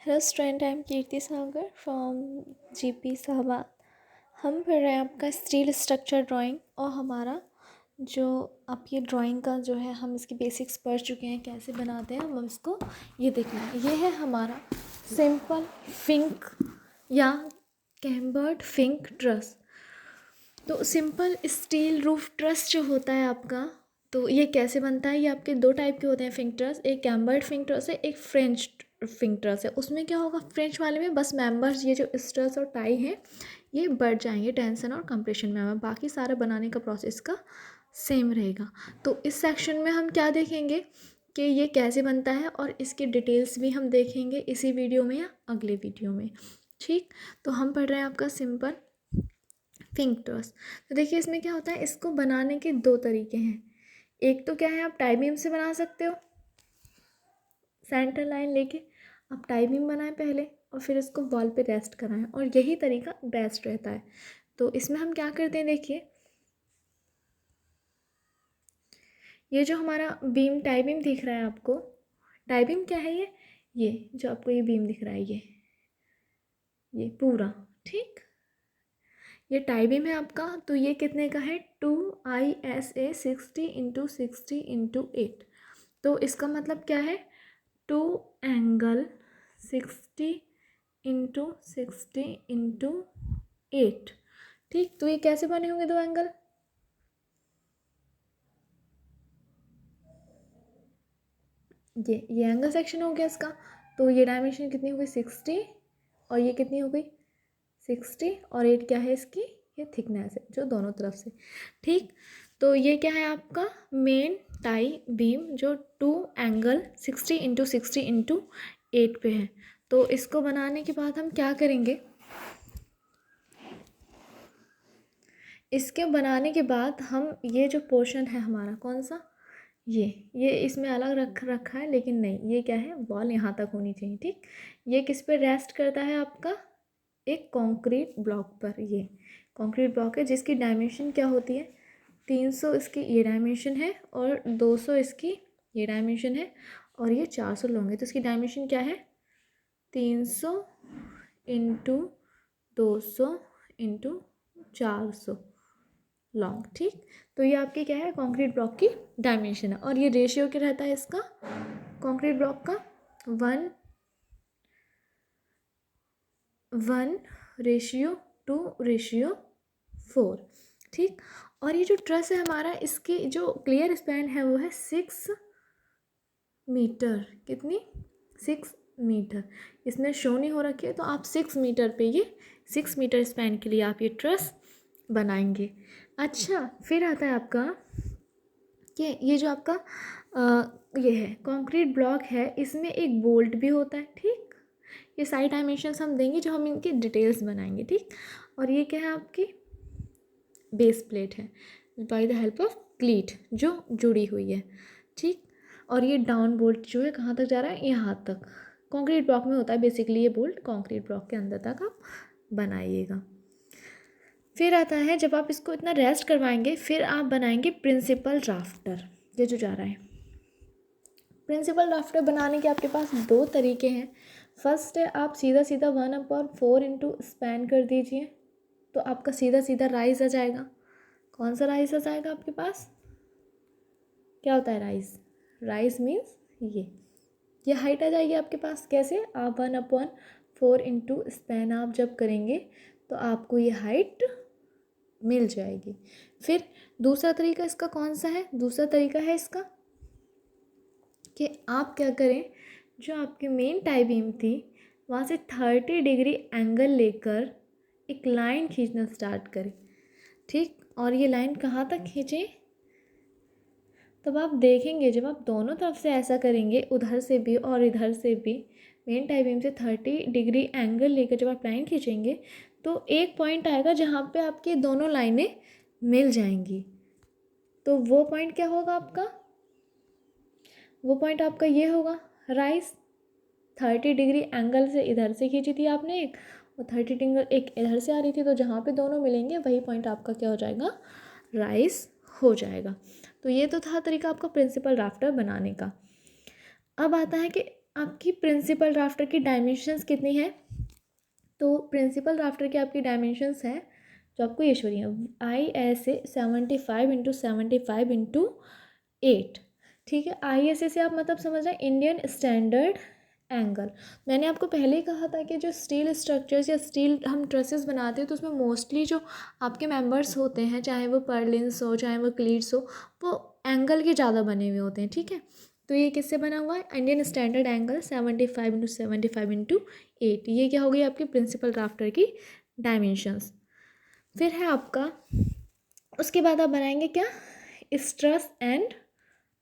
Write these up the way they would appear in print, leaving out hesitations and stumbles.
Hello student, I am Kirti Sagar from GP Sahabad. हम पढ़ रहे हैं आपका स्टील स्ट्रक्चर ड्राइंग। और हमारा जो आप ये ड्राइंग का जो है हम इसकी बेसिक्स पढ़ चुके हैं, कैसे बनाते हैं हम इसको ये देखना है। ये है हमारा सिंपल फिंक या कैम्बर्ड फिंक ट्रस। तो सिंपल स्टील रूफ ट्रस जो होता है आपका, तो ये कैसे बनता है, ये आपके दो टाइप के होते हैं फिंक ट्रस। एक कैम्बर्ड फिंक ट्रस है, एक फ्रेंच फिंक ट्रस है। उसमें क्या होगा, फ्रेंच वाले में बस मेंबर्स ये जो स्ट्रस और टाई हैं ये बढ़ जाएंगे टेंशन और कंप्रेशन में, बाकी सारा बनाने का प्रोसेस का सेम रहेगा। तो इस सेक्शन में हम क्या देखेंगे कि ये कैसे बनता है, और इसकी डिटेल्स भी हम देखेंगे इसी वीडियो में या अगले वीडियो में। ठीक, तो हम पढ़ रहे हैं आपका सिंपल फिंक ट्रस। तो देखिए इसमें क्या होता है, इसको बनाने के दो तरीके हैं। एक तो क्या है, आप टाई बीम से बना सकते हो, सेंटर लाइन लेके आप टाई बीम बनाएं पहले और फिर इसको वॉल पे रेस्ट कराएं, और यही तरीका बेस्ट रहता है। तो इसमें हम क्या करते हैं, देखिए ये जो हमारा बीम टाई बीम दिख रहा है आपको, टाई बीम क्या है, ये जो आपको ये बीम दिख रहा है, ये पूरा ठीक, ये टाई बीम है आपका। तो ये कितने का है, 2ISA 60x60x8। तो इसका मतलब क्या है, 2 एंगल 60x60x8। ठीक, तो ये कैसे बने होंगे दो एंगल, ये एंगल सेक्शन हो गया इसका। तो ये डायमेंशन कितनी हो गई, 60, और ये कितनी हो गई 60, और 8 क्या है इसकी, ये थिकनेस है जो दोनों तरफ से। ठीक, तो ये क्या है आपका मेन टाई बीम जो 2 एंगल 60x60x8 पे है। तो इसको बनाने के बाद हम क्या करेंगे, इसके बनाने के बाद हम ये जो पोर्शन है हमारा कौन सा, ये इसमें अलग रखा है, लेकिन नहीं, ये क्या है, वॉल यहाँ तक होनी चाहिए। ठीक, ये किस पे रेस्ट करता है आपका, एक कंक्रीट ब्लॉक पर। ये कंक्रीट ब्लॉक है जिसकी डायमेंशन क्या होती है, 300 इसकी ये डायमेंशन है, और 200 इसकी ये डायमेंशन है, और ये 400 लॉन्ग है। तो इसकी डायमेंशन क्या है, 300 इंटू 200 इंटू 400 लॉन्ग। ठीक, तो ये आपकी क्या है, कंक्रीट ब्लॉक की डायमेंशन है। और ये रेशियो क्या रहता है इसका, कंक्रीट ब्लॉक का 1:2:4। ठीक, और ये जो ट्रस है हमारा, इसकी जो क्लियर स्पैन है वो है 6 मीटर। कितनी, 6 मीटर। इसमें शो नहीं हो रखी है, तो आप 6 मीटर पे ये 6 मीटर स्पैन के लिए आप ये ट्रस बनाएंगे। अच्छा, फिर आता है आपका कि ये जो आपका ये है कंक्रीट ब्लॉक है, इसमें एक बोल्ट भी होता है। ठीक, ये सारी डायमेंशंस हम देंगे जो हम इनकी डिटेल्स बनाएंगे। ठीक, और ये क्या है, आपकी बेस प्लेट है बाय द हेल्प ऑफ क्लीट जो जुड़ी हुई है। ठीक, और ये डाउन बोल्ट जो है कहाँ तक जा रहा है, यहाँ तक। कंक्रीट ब्लॉक में होता है बेसिकली ये बोल्ट, कंक्रीट ब्लॉक के अंदर तक आप बनाइएगा। फिर आता है, जब आप इसको इतना रेस्ट करवाएंगे, फिर आप बनाएंगे प्रिंसिपल राफ्टर। ये जो जा रहा है, प्रिंसिपल राफ्टर बनाने के आपके पास दो तरीके हैं। फर्स्ट है, आप सीधा सीधा 1/4 इंटू स्पैन कर दीजिए, तो आपका सीधा सीधा राइज आ जाएगा। कौन सा राइज आ जाएगा आपके पास, क्या होता है राइज, राइज मीन्स ये हाइट आ जाएगी आपके पास। कैसे, आप 1/4 इंटू स्पैन आप जब करेंगे तो आपको ये हाइट मिल जाएगी। फिर दूसरा तरीका इसका कौन सा है, दूसरा तरीका है इसका कि आप क्या करें, जो आपकी मेन टाई बीम थी वहाँ से 30 डिग्री एंगल लेकर एक लाइन खींचना स्टार्ट करें। ठीक, और ये लाइन कहाँ तक खींचें, तब आप देखेंगे जब आप दोनों तरफ से ऐसा करेंगे, उधर से भी और इधर से भी, मेन टाई बीम से 30 डिग्री एंगल लेकर जब आप लाइन खींचेंगे तो एक पॉइंट आएगा जहाँ पे आपकी दोनों लाइनें मिल जाएंगी। तो वो पॉइंट क्या होगा आपका, वो पॉइंट आपका ये होगा राइज। 30 डिग्री एंगल से इधर से खींची थी आपने एक, और 30 डिग्री एक इधर से आ रही थी, तो जहाँ पे दोनों मिलेंगे वही पॉइंट आपका क्या हो जाएगा, राइज हो जाएगा। तो ये तो था तरीका आपका प्रिंसिपल राफ्टर बनाने का। अब आता है कि आपकी प्रिंसिपल राफ्टर की डायमेंशंस कितनी है? तो प्रिंसिपल राफ्टर की आपकी डायमेंशंस हैं जो आपको ये शो रही है, ISA 75 × 75 × 8। ठीक है, ISA से आप मतलब समझ रहे हैं इंडियन स्टैंडर्ड एंगल। मैंने आपको पहले ही कहा था कि जो स्टील स्ट्रक्चर्स या स्टील हम ट्रसेस बनाते हैं तो उसमें मोस्टली जो आपके मेंबर्स होते हैं, चाहे वो पर्लिन्स हो चाहे वो क्लीट्स हो, वो एंगल के ज़्यादा बने हुए होते हैं। ठीक है, तो ये किससे बना हुआ है? Indian standard angle 75 × 75 × 8। ये क्या हो गई आपकी प्रिंसिपल राफ्टर की डायमेंशंस। फिर है आपका, उसके बाद आप बनाएंगे क्या? स्ट्रस एंड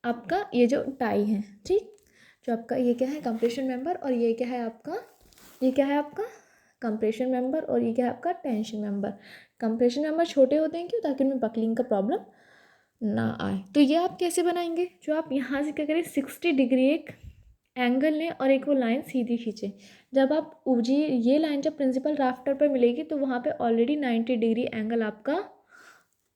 आपका ये जो टाई है, ठीक, जो आपका ये क्या है? कंप्रेशन मेंबर, और ये क्या है आपका? ये क्या है आपका? कंप्रेशन मेंबर, और ये क्या है आपका? Tension member. कंप्रेशन मेंबर छोटे होते हैं क्यों? ताकि उनमें बकलिंग का प्रॉब्लम ना आए। तो ये आप कैसे बनाएंगे? जो आप यहाँ से क्या करें, 60 डिग्री एक एंगल लें और एक वो लाइन सीधी खींचें। जब आप जी ये लाइन जब प्रिंसिपल राफ्टर पर मिलेगी तो वहाँ पे ऑलरेडी 90 डिग्री एंगल आपका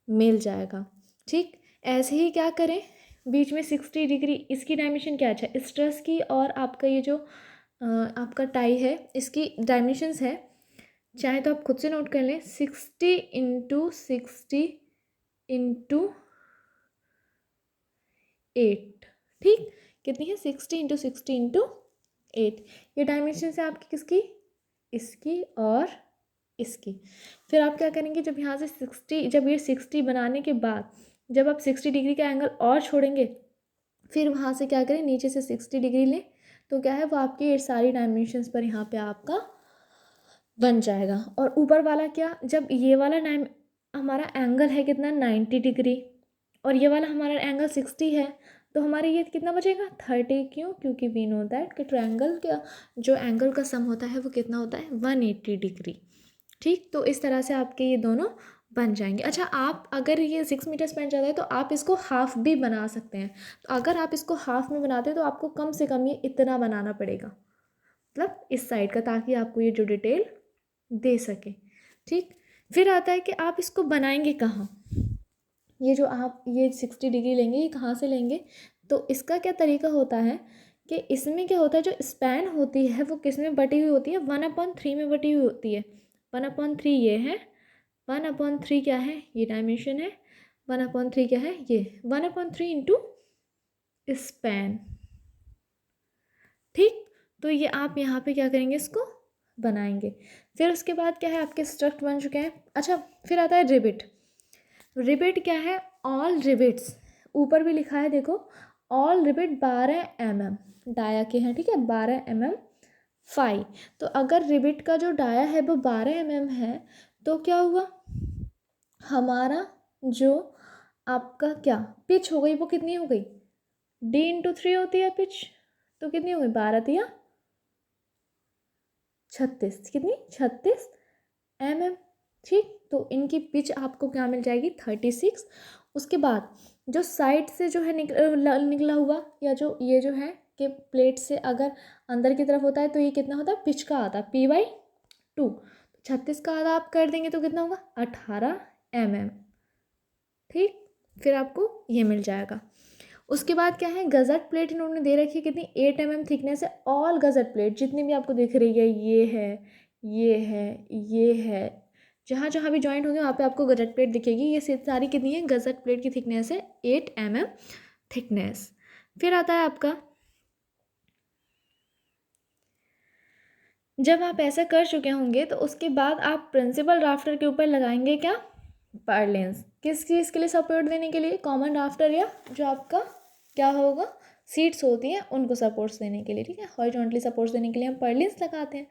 मिल जाएगा। ठीक, ऐसे ही क्या करें, बीच में 60 डिग्री, इसकी डायमेंशन क्या है? स्ट्रेस की और आपका ये जो आपका टाई है इसकी डायमेंशंस है, चाहे तो आप खुद से नोट कर लें, 60 × 60 × 8। ठीक, कितनी है? 60 × 60 × 8। ये डायमेंशन है आपकी किसकी? इसकी और इसकी। फिर आप क्या करेंगे, जब यहाँ से 60, जब ये 60 बनाने के बाद जब आप 60 डिग्री का एंगल और छोड़ेंगे, फिर वहाँ से क्या करें, नीचे से 60 डिग्री लें, तो क्या है वो आपकी ये सारी डायमेंशंस पर यहाँ पे आपका बन जाएगा। और ऊपर वाला क्या, जब ये वाला हमारा एंगल है कितना? 90 डिग्री, और ये वाला हमारा एंगल 60 है, तो हमारे ये कितना बचेगा? 30। क्यों? क्योंकि वी नो दैट कि ट्रायंगल का जो एंगल का सम होता है वो कितना होता है? 180 डिग्री। ठीक, तो इस तरह से आपके ये दोनों बन जाएंगे। अच्छा, आप अगर ये 6 मीटर स्पैन चाहते हैं तो आप इसको हाफ भी बना सकते हैं। तो अगर आप इसको हाफ में बनाते हैं तो आपको कम से कम ये इतना बनाना पड़ेगा, मतलब इस साइड का, ताकि आपको ये जो डिटेल दे सके। ठीक, फिर आता है कि आप इसको बनाएंगे कहाँ? ये जो आप ये 60 डिग्री लेंगे, ये कहाँ से लेंगे? तो इसका क्या तरीका होता है कि इसमें क्या होता है, जो स्पैन होती है वो किस में बटी हुई होती है? 1/3 में बटी हुई होती है। 1/3 ये है, 1/3 क्या है? ये डायमेंशन है। 1/3 क्या है? ये 1/3 इंटू स्पैन। ठीक, तो ये आप यहाँ पे क्या करेंगे, इसको बनाएंगे। फिर उसके बाद क्या है, आपके स्ट्रक्ट बन चुके हैं। अच्छा, फिर आता है रिबिट। रिबिट क्या है? ऑल रिबिट्स, ऊपर भी लिखा है देखो, ऑल रिबिट 12 mm डाया के हैं। ठीक है, 12 mm फाई। तो अगर रिबिट का जो डाया है वो 12 mm है, तो क्या हुआ हमारा, जो आपका क्या पिच हो गई, वो कितनी हो गई? D × 3 होती है पिच, तो कितनी हो गई? 12 × 36, कितनी? 36 mm। ठीक, तो इनकी पिच आपको क्या मिल जाएगी? 36। उसके बाद जो साइड से जो है निकला हुआ, या जो ये जो है कि प्लेट से अगर अंदर की तरफ होता है तो ये कितना होता है? पिच का आधा, P/2। 36 का आधा आप कर देंगे तो कितना होगा? 18 mm। ठीक, फिर आपको ये मिल जाएगा। उसके बाद क्या है, गज़ट प्लेट इन्होंने दे रखी है कितनी? 8 mm थिकनेस है। ऑल गज़ट प्लेट जितनी भी आपको दिख रही है, ये है, ये है, ये है, जहाँ जहाँ भी जॉइंट होंगे वहाँ पे आपको गज़ट प्लेट दिखेगी। ये सारी कितनी है? गज़ट प्लेट की थिकनेस है 8 mm थिकनेस। फिर आता है आपका, जब आप ऐसा कर चुके होंगे तो उसके बाद आप प्रिंसिपल राफ्टर के ऊपर लगाएंगे क्या? पर्लिन्स। किस चीज़ के लिए? सपोर्ट देने के लिए, कॉमन राफ्टर या जो आपका क्या होगा, सीट्स होती हैं उनको सपोर्ट्स देने के लिए। ठीक है, हॉरिजॉन्टली सपोर्ट्स देने के लिए हम पर्लिन्स लगाते हैं।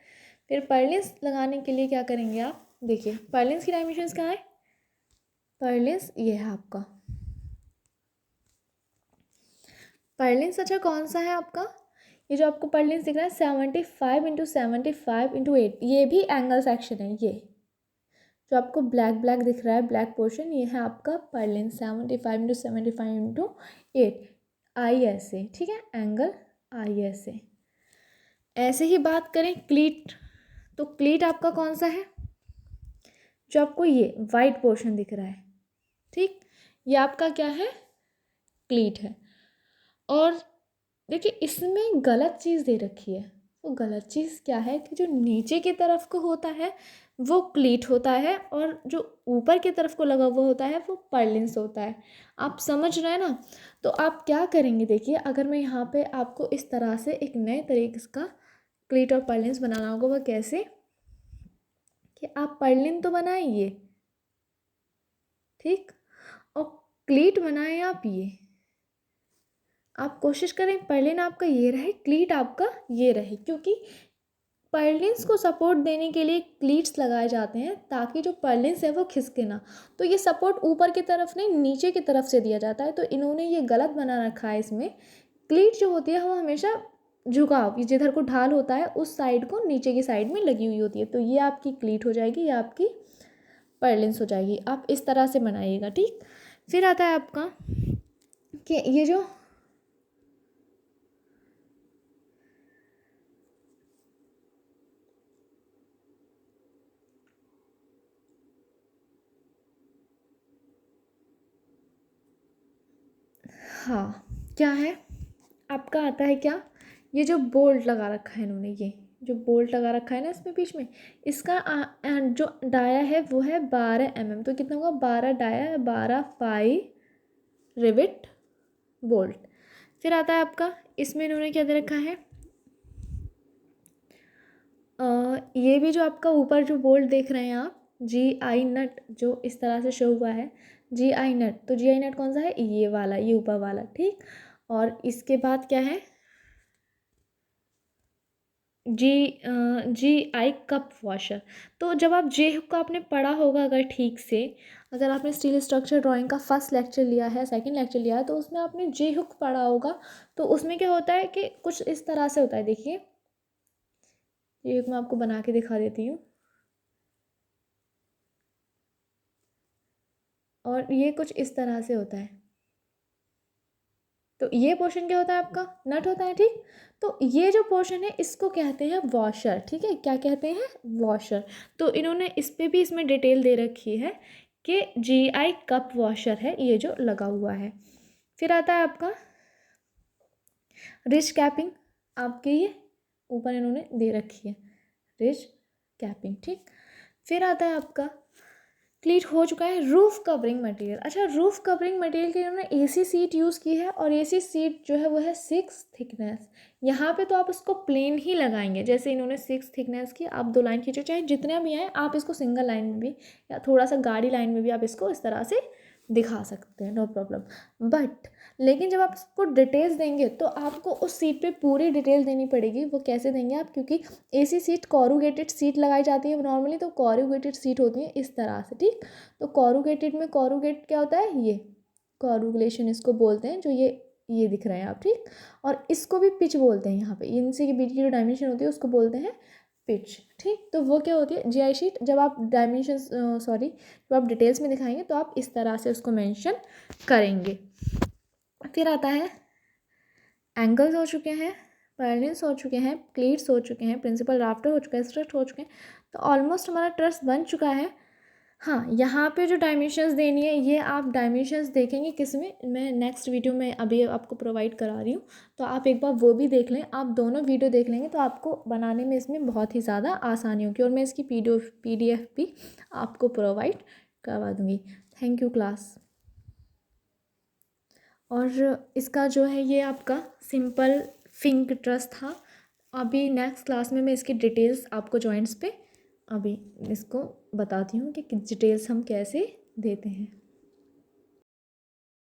फिर पर्लिन्स लगाने के लिए क्या करेंगे आप? देखिए, पर्लिन्स की डायमेंशंस कहाँ है? पर्लिन्स ये है आपका पर्लिन्स। अच्छा, कौन सा है आपका? ये जो आपको पर्लिन्स दिख रहा है 75 × 75 × 8, ये भी एंगल सेक्शन है। ये जो आपको ब्लैक ब्लैक दिख रहा है, ब्लैक पोर्शन, ये है आपका पर्लिन 75 × 75 × 8 ISA। ठीक है, एंगल ISA। ऐसे ही बात करें क्लीट, तो क्लीट आपका कौन सा है? जो आपको ये वाइट पोर्शन दिख रहा है। ठीक, ये आपका क्या है? क्लीट है। और देखिए इसमें गलत चीज़ दे रखी है। वो गलत चीज़ क्या है कि जो नीचे की तरफ को होता है वो क्लीट होता है और जो ऊपर की तरफ को लगा हुआ होता है वो पर्लिन्स होता है। आप समझ रहे हैं ना? तो आप क्या करेंगे, देखिए अगर मैं यहाँ पे आपको इस तरह से एक नए तरीके का क्लीट और पर्लिन्स बनाना होगा, वह कैसे कि आप पर्लिन तो बनाइए, ठीक, और क्लीट बनाएं आप ये। आप कोशिश करें पर्लिन आपका ये रहे, क्लीट आपका ये रहे, क्योंकि पर्लिन्स को सपोर्ट देने के लिए क्लीट्स लगाए जाते हैं ताकि जो पर्लिन्स है वो खिसके ना। तो ये सपोर्ट ऊपर की तरफ नहीं नीचे की तरफ से दिया जाता है, तो इन्होंने ये गलत बना रखा है। इसमें क्लीट जो होती है वो हमेशा झुकाव, ये जिधर को ढाल होता है उस साइड को नीचे की साइड में लगी हुई होती है। तो ये आपकी क्लीट हो जाएगी, ये आपकी पर्लिन्स हो जाएगी। आप इस तरह से बनाइएगा, ठीक। फिर आता है आपका कि ये जो हाँ क्या है आपका आता है क्या, ये जो बोल्ट लगा रखा है इन्होंने, ये जो बोल्ट लगा रखा है ना इसमें बीच में, इसका जो डाया है वो है 12 mm। तो कितना होगा, 12 डाया, 12 फाई रिविट बोल्ट। फिर आता है आपका, इसमें इन्होंने क्या दे रखा है, ये भी जो आपका ऊपर जो बोल्ट देख रहे हैं आप, GI नट जो इस तरह से शो हुआ है, GI नट, तो GI नट कौन सा है, ये वाला, ये ऊपर वाला, ठीक। और इसके बाद क्या है, GI कप वॉशर। तो जब आप जे हुक का आपने पढ़ा होगा अगर ठीक से, अगर आपने स्टील स्ट्रक्चर ड्राइंग का फर्स्ट लेक्चर लिया है, सेकंड लेक्चर लिया है, तो उसमें आपने जे हुक पढ़ा होगा। तो उसमें क्या होता है कि कुछ इस तरह से होता है, देखिए ये मैं आपको बना के दिखा देती हूँ। और ये कुछ इस तरह से होता है। तो ये पोर्शन क्या होता है, आपका नट होता है, ठीक। तो ये जो पोर्शन है इसको कहते हैं वॉशर, ठीक है, क्या कहते हैं, वॉशर। तो इन्होंने इस पे भी इसमें डिटेल दे रखी है कि GI कप वॉशर है ये जो लगा हुआ है। फिर आता है आपका रिज कैपिंग, आपके ये ऊपर इन्होंने दे रखी है रिज कैपिंग, ठीक। फिर आता है आपका क्लीट हो चुका है रूफ कवरिंग मटेरियल। अच्छा, रूफ कवरिंग मटेरियल के उन्होंने AC सीट यूज़ की है और AC सीट जो है वो है 6 थिकनेस। यहाँ पे तो आप उसको प्लेन ही लगाएंगे, जैसे इन्होंने 6 थिकनेस की, आप 2 लाइन खींचो, चाहे जितने भी आए आप इसको सिंगल लाइन में भी या थोड़ा सा गाड़ी लाइन में भी आप इसको इस तरह से दिखा सकते हैं, नो प्रॉब्लम। बट लेकिन जब आप उसको डिटेल्स देंगे तो आपको उस सीट पे पूरी डिटेल देनी पड़ेगी। वो कैसे देंगे आप, क्योंकि AC सीट कॉरुगेटेड सीट लगाई जाती है नॉर्मली, तो कॉरुगेटेड सीट होती है इस तरह से, ठीक। तो कॉरुगेटेड में कॉरुगेट क्या होता है, ये कॉरुगुलेशन इसको बोलते हैं, जो ये दिख रहे हैं आप, ठीक। और इसको भी पिच बोलते हैं, यहाँ पे इनसे के बीच की जो डायमेंशन होती है उसको बोलते हैं पिच, ठीक। तो वो क्या होती है, GI शीट, जब आप डायमेंशन सॉरी जब आप डिटेल्स में दिखाएंगे तो आप इस तरह से उसको मेंशन करेंगे। फिर आता है एंगल्स हो चुके हैं, पर्लिन्स हो चुके हैं, प्लीट्स हो चुके हैं, प्रिंसिपल राफ्टर हो चुका है, स्ट्रट हो चुके हैं। तो ऑलमोस्ट हमारा ट्रस बन चुका है। हाँ, यहाँ पे जो डायमेंशंस देनी है ये आप डायमेंशंस देखेंगे किस में, मैं नेक्स्ट वीडियो में अभी आपको प्रोवाइड करा रही हूँ, तो आप एक बार वो भी देख लें। आप दोनों वीडियो देख लेंगे तो आपको बनाने में इसमें बहुत ही ज़्यादा आसानी होगी, और मैं इसकी PDF भी आपको प्रोवाइड करवा दूँगी। Thank you class. और इसका जो है ये आपका सिंपल फिंक ट्रस था। अभी नेक्स्ट क्लास में मैं इसकी डिटेल्स आपको जॉइंट्स पे अभी इसको बताती हूँ कि डिटेल्स हम कैसे देते हैं।